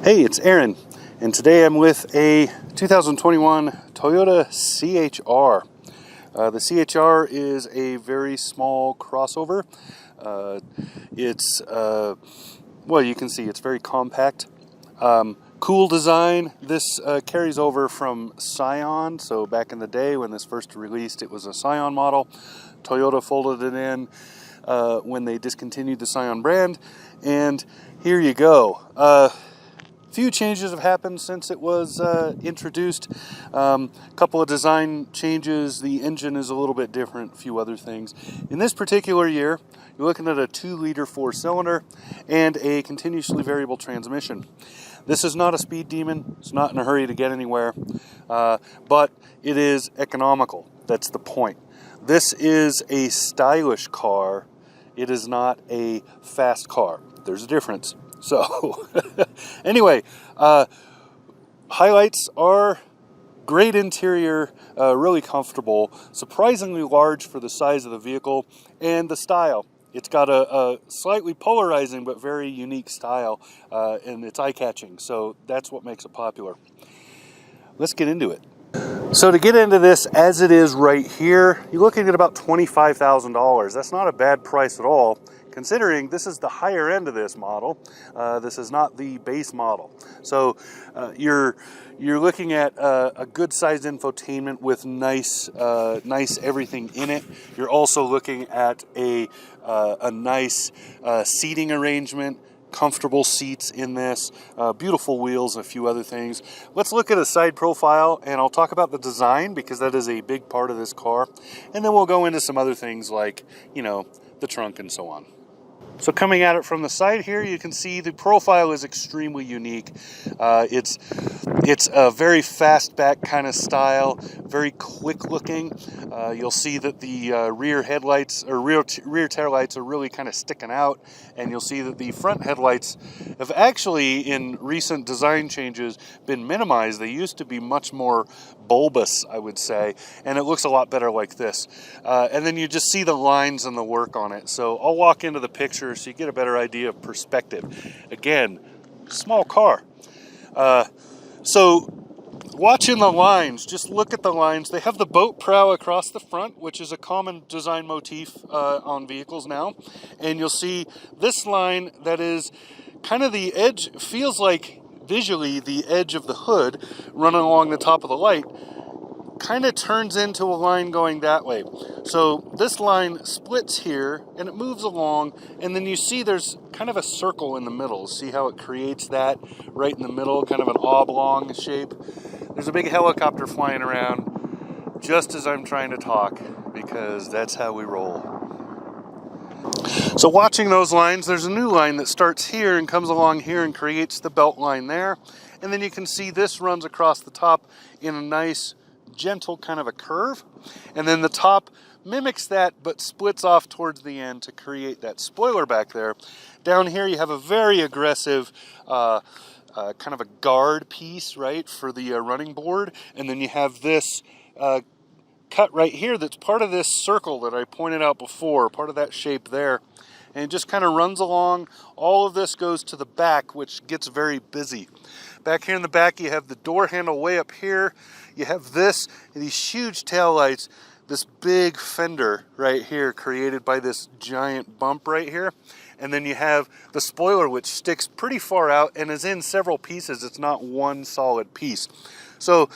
Hey, it's Aaron, and today I'm with a 2021 Toyota CHR. The CHR is a very small crossover. Well, you can see it's very compact. Cool design. This carries over from Scion. So back in the day when this first released, it was a Scion model. Toyota folded it in when they discontinued the Scion brand, and here you go. Few changes have happened since it was introduced. Couple of design changes. The engine is a little bit different, a few other things. In this particular year, you're looking at a 2-liter 4-cylinder and a continuously variable transmission. This is not a speed demon. It's not in a hurry to get anywhere, but it is economical. That's the point. This is a stylish car. It is not a fast car. There's a difference. So, anyway, highlights are great interior, really comfortable, surprisingly large for the size of the vehicle, and the style. It's got a slightly polarizing but very unique style, and it's eye-catching, so that's what makes it popular. Let's get into it. So to get into this as it is right here, you're looking at about $25,000. That's not a bad price at all, considering this is the higher end of this model. This is not the base model. So you're looking at a good sized infotainment with nice everything in it. You're also looking at a nice seating arrangement. Comfortable seats in this, beautiful wheels, and a few other things. Let's look at a side profile, and I'll talk about the design because that is a big part of this car, and then we'll go into some other things like, you know, the trunk and so on. So coming at it from the side here, you can see the profile is extremely unique. It's a very fastback kind of style, very quick looking. You'll see that the rear headlights or rear taillights are really kind of sticking out, and you'll see that the front headlights have actually, in recent design changes, been minimized. They used to be much more bulbous, I would say, and it looks a lot better like this. And then you just see the lines and the work on it. So I'll walk into the picture so you get a better idea of perspective. Again, small car. So watching the lines, just look at the lines. They have the boat prow across the front, which is a common design motif on vehicles now. And you'll see this line that is kind of the edge, feels like visually the edge of the hood running along the top of the light, kind of turns into a line going that way. So this line splits here and it moves along, and then you see there's kind of a circle in the middle. See how it creates that right in the middle, kind of an oblong shape. There's a big helicopter flying around just as I'm trying to talk, because that's how we roll. So watching those lines, there's a new line that starts here and comes along here and creates the belt line there. And then you can see this runs across the top in a nice, gentle kind of a curve. And then the top mimics that, but splits off towards the end to create that spoiler back there. Down here you have a very aggressive kind of a guard piece, right, for the running board. And then you have this cut right here that's part of this circle that I pointed out before, part of that shape there, and it just kind of runs along. All of this goes to the back, which gets very busy. Back here in the back, you have the door handle way up here. You have this, these huge taillights, this big fender right here created by this giant bump right here. And then you have the spoiler, which sticks pretty far out and is in several pieces. It's not one solid piece. So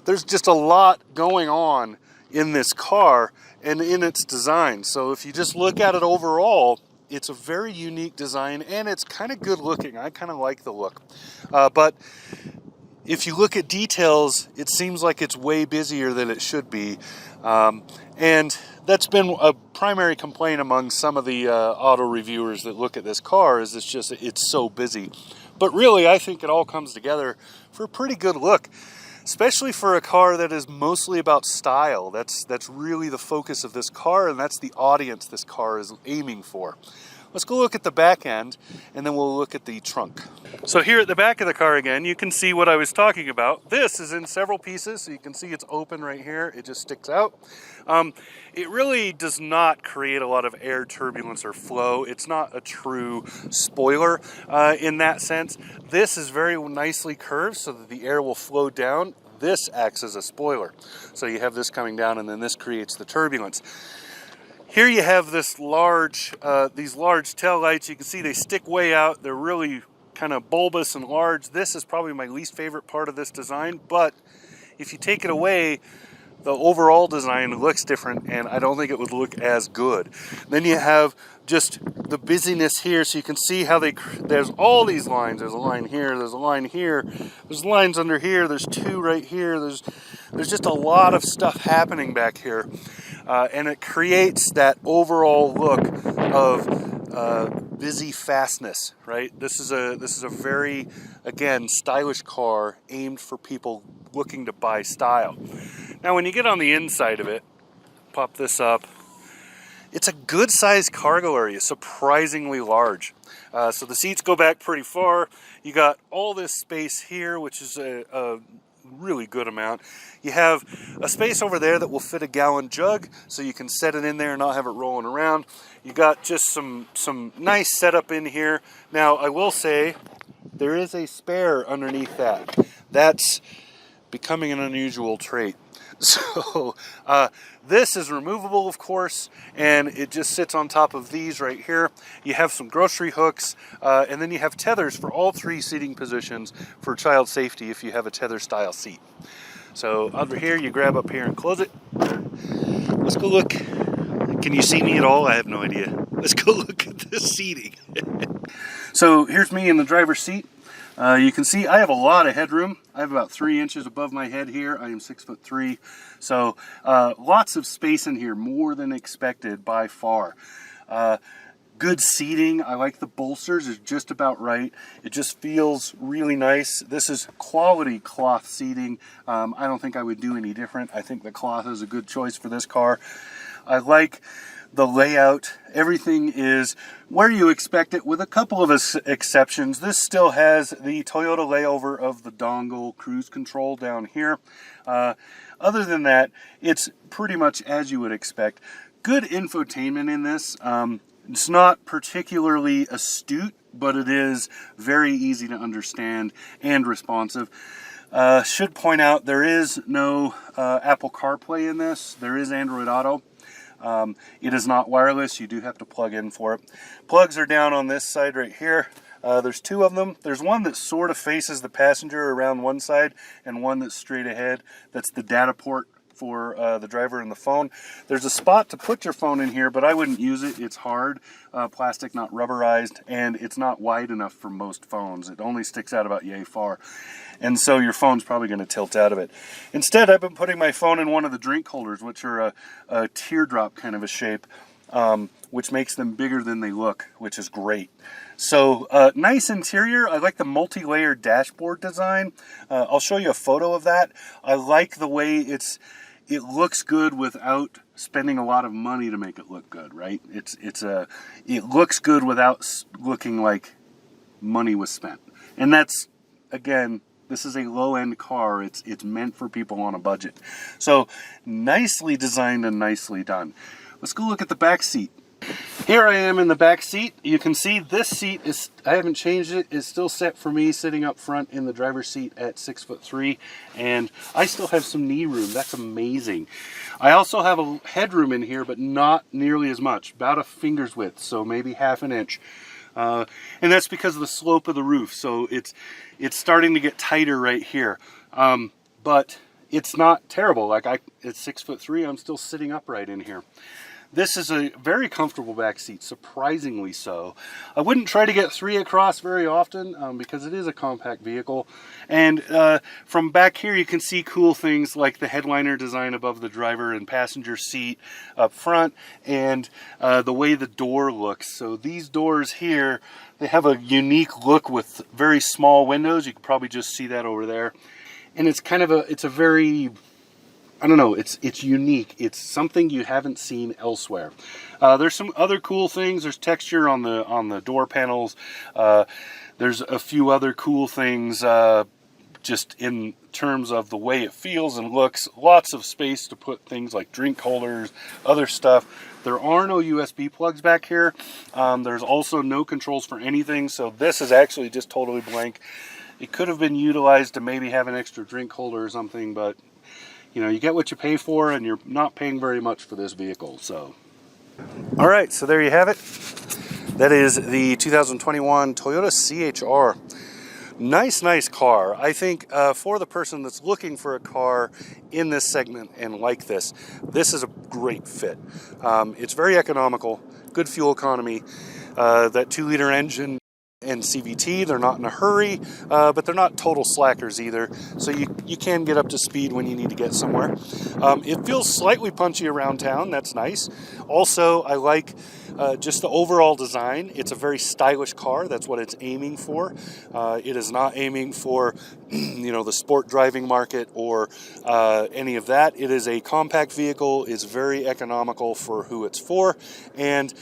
there's just a lot going on in this car and in its design. So if you just look at it overall, it's a very unique design, and it's kind of good looking. I kind of like the look. But if you look at details, it seems like it's way busier than it should be. And that's been a primary complaint among some of the auto reviewers that look at this car, is it's so busy. But really, I think it all comes together for a pretty good look, especially for a car that is mostly about style. That's really the focus of this car, and that's the audience this car is aiming for. Let's go look at the back end, and then we'll look at the trunk. So here at the back of the car again, you can see what I was talking about. This is in several pieces, so you can see it's open right here. It just sticks out. It really does not create a lot of air turbulence or flow. It's not a true spoiler in that sense. This is very nicely curved so that the air will flow down. This acts as a spoiler. So you have this coming down, and then this creates the turbulence. Here you have this these large tail lights. You can see they stick way out. They're really kind of bulbous and large. This is probably my least favorite part of this design, but if you take it away, the overall design looks different, and I don't think it would look as good. Then you have just the busyness here, so you can see how there's all these lines. There's a line here, there's a line here, there's lines under here, there's two right here, there's just a lot of stuff happening back here. And it creates that overall look of busy fastness, right? This is a very, again, stylish car aimed for people looking to buy style. Now, when you get on the inside of it, pop this up, it's a good sized cargo area, surprisingly large. So the seats go back pretty far. You got all this space here, which is a really good amount. You have a space over there that will fit a gallon jug, so you can set it in there and not have it rolling around. You got just some nice setup in here. Now, I will say there is a spare underneath that. That's becoming an unusual trait. So this is removable, of course, and it just sits on top of these right here. You have some grocery hooks, and then you have tethers for all three seating positions for child safety if you have a tether style seat. So under here, you grab up here and close it. Let's go look. Can you see me at all? I have no idea. Let's go look at the seating. So here's me in the driver's seat. You can see I have a lot of headroom. I have about 3 inches above my head here. I am 6'3", so lots of space in here, more than expected by far. Good seating. I like the bolsters. It's just about right. It just feels really nice. This is quality cloth seating. I don't think I would do any different. I think the cloth is a good choice for this car. I like the layout. Everything is where you expect it, with a couple of exceptions. This still has the Toyota layover of the dongle cruise control down here. Other than that, it's pretty much as you would expect. Good infotainment in this. It's not particularly astute, but it is very easy to understand and responsive. Should point out there is no Apple CarPlay in this. There is Android Auto. It is not wireless. You do have to plug in for it. Plugs are down on this side right here. There's two of them. There's one that sort of faces the passenger around one side, and one that's straight ahead. That's the data port for the driver and the phone. There's a spot to put your phone in here, but I wouldn't use it. It's hard, plastic, not rubberized, and it's not wide enough for most phones. It only sticks out about yay far, and so your phone's probably going to tilt out of it. Instead, I've been putting my phone in one of the drink holders, which are a teardrop kind of a shape, which makes them bigger than they look, which is great. So nice interior. I like the multi-layered dashboard design. I'll show you a photo of that. I like the way it looks good without spending a lot of money to make it look good, right? It looks good without looking like money was spent. And that's, again, this is a low-end car. It's meant for people on a budget. So nicely designed and nicely done. Let's go look at the back seat. Here I am in the back seat. You can see this seat is, I haven't changed it, is still set for me sitting up front in the driver's seat at 6'3", and I still have some knee room. That's amazing. I also have a headroom in here, but not nearly as much, about a finger's width, so maybe half an inch. And that's because of the slope of the roof, so it's starting to get tighter right here. But it's not terrible. Like at 6'3", I'm still sitting upright in here. This is a very comfortable back seat, surprisingly so. I wouldn't try to get 3 across very often because it is a compact vehicle. And from back here you can see cool things like the headliner design above the driver and passenger seat up front, and the way the door looks. So these doors here, they have a unique look with very small windows. You can probably just see that over there. And it's kind of it's a very I don't know, it's unique. It's something you haven't seen elsewhere. There's some other cool things. There's texture on the door panels. There's a few other cool things just in terms of the way it feels and looks. Lots of space to put things like drink holders, other stuff. There are no USB plugs back here. There's also no controls for anything, so this is actually just totally blank. It could have been utilized to maybe have an extra drink holder or something, but you know, you get what you pay for, and you're not paying very much for this vehicle. So, all right, so there you have it. That is the 2021 Toyota CHR. Nice car. I think for the person that's looking for a car in this segment and like this is a great fit. It's very economical, good fuel economy. That 2-liter engine and CVT, they're not in a hurry, but they're not total slackers either, so you can get up to speed when you need to get somewhere. It feels slightly punchy around town. That's nice. Also, I like just the overall design. It's a very stylish car. That's what it's aiming for. It is not aiming for you know, the sport driving market or any of that. It is a compact vehicle. It's very economical for who it's for, and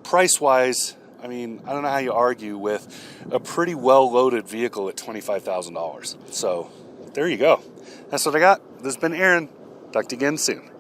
price-wise, I mean, I don't know how you argue with a pretty well-loaded vehicle at $25,000. So there you go. That's what I got. This has been Aaron. Talk to you again soon.